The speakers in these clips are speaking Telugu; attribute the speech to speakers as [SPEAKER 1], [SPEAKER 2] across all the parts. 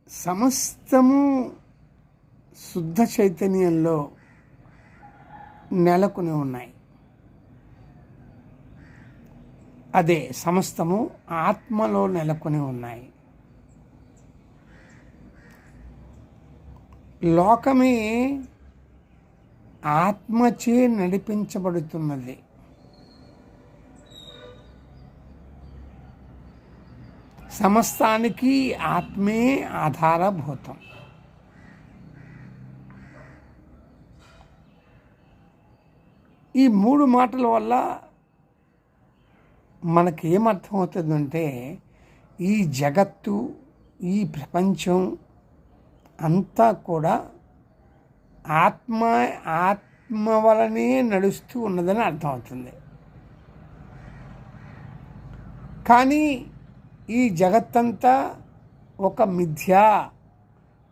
[SPEAKER 1] సమస్తము శుద్ధ చైతన్యంలో నెలకొని ఉన్నాయి. అదే సమస్తము ఆత్మలో నెలకొని ఉన్నాయి. లోకమే ఆత్మచే నడిపించబడుతున్నది. సమస్తానికి ఆత్మే ఆధారభూతం. ఈ 3 మాటల వల్ల మనకి ఏమర్థమవుతుందంటే, ఈ జగత్తు, ఈ ప్రపంచం అంతా కూడా ఆత్మ వలనే నడుస్తూ ఉన్నదని అర్థమవుతుంది. కానీ ఈ జగత్తంతా ఒక మిథ్య,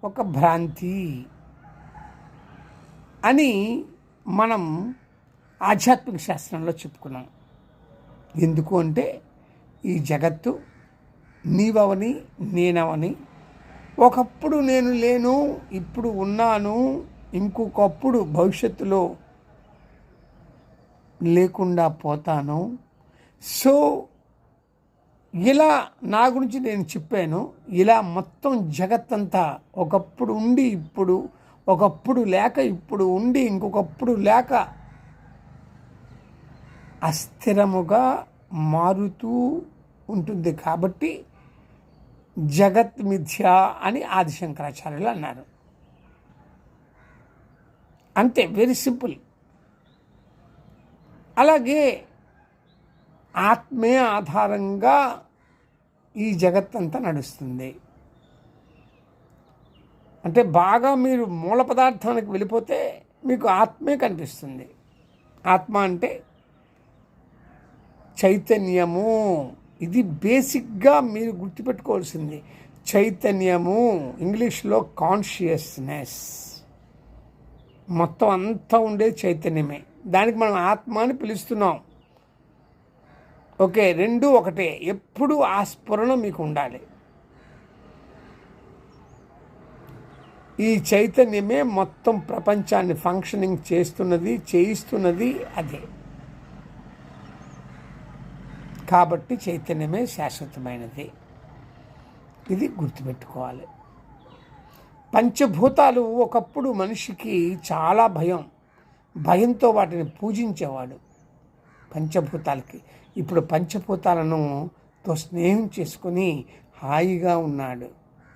[SPEAKER 1] ఒక భ్రాంతి అని మనం ఆధ్యాత్మిక శాస్త్రంలో చెప్పుకున్నాం. ఎందుకు అంటే, ఈ జగత్తు నీవవని నేనవని, ఒకప్పుడు నేను లేను, ఇప్పుడు ఉన్నాను, ఇంకొకప్పుడు భవిష్యత్తులో లేకుండా పోతాను. సో ఇలా నా గురించి నేను చెప్పాను. ఇలా మొత్తం జగత్తంతా ఒకప్పుడు ఉండి ఇప్పుడు, ఒకప్పుడు లేక ఇప్పుడు ఉండి ఇంకొకప్పుడు లేక అస్థిరముగా మారుతూ ఉంటుంది. కాబట్టి జగత్ మిథ్య అని ఆదిశంకరాచార్యులు అన్నారు. అంతే, వెరీ సింపుల్. అలాగే ఆత్మే ఆధారంగా ఈ జగత్తంతా నడుస్తుంది. అంటే బాగా మీరు మూల పదార్థానికి వెళ్ళిపోతే మీకు ఆత్మే కనిపిస్తుంది. ఆత్మ అంటే చైతన్యము. ఇది బేసిక్గా మీరు గుర్తుపెట్టుకోవాల్సింది. చైతన్యము, ఇంగ్లీష్లో కాన్షియస్నెస్, మొత్తం అంతా ఉండే చైతన్యమే. దానికి మనం ఆత్మ అని పిలుస్తున్నాం. ఓకే, 2 ఒకటే. ఎప్పుడు ఆ స్ఫురణ మీకు ఉండాలి. ఈ చైతన్యమే మొత్తం ప్రపంచాన్ని ఫంక్షనింగ్ చేయిస్తున్నది అదే. కాబట్టి చైతన్యమే శాశ్వతమైనది. ఇది గుర్తుపెట్టుకోవాలి. పంచభూతాలు ఒకప్పుడు మనిషికి చాలా భయంతో వాటిని పూజించేవాడు. పంచభూతాలకి ఇప్పుడు పంచభూతాలను తో స్నేహం చేసుకొని హాయిగా ఉన్నాడు.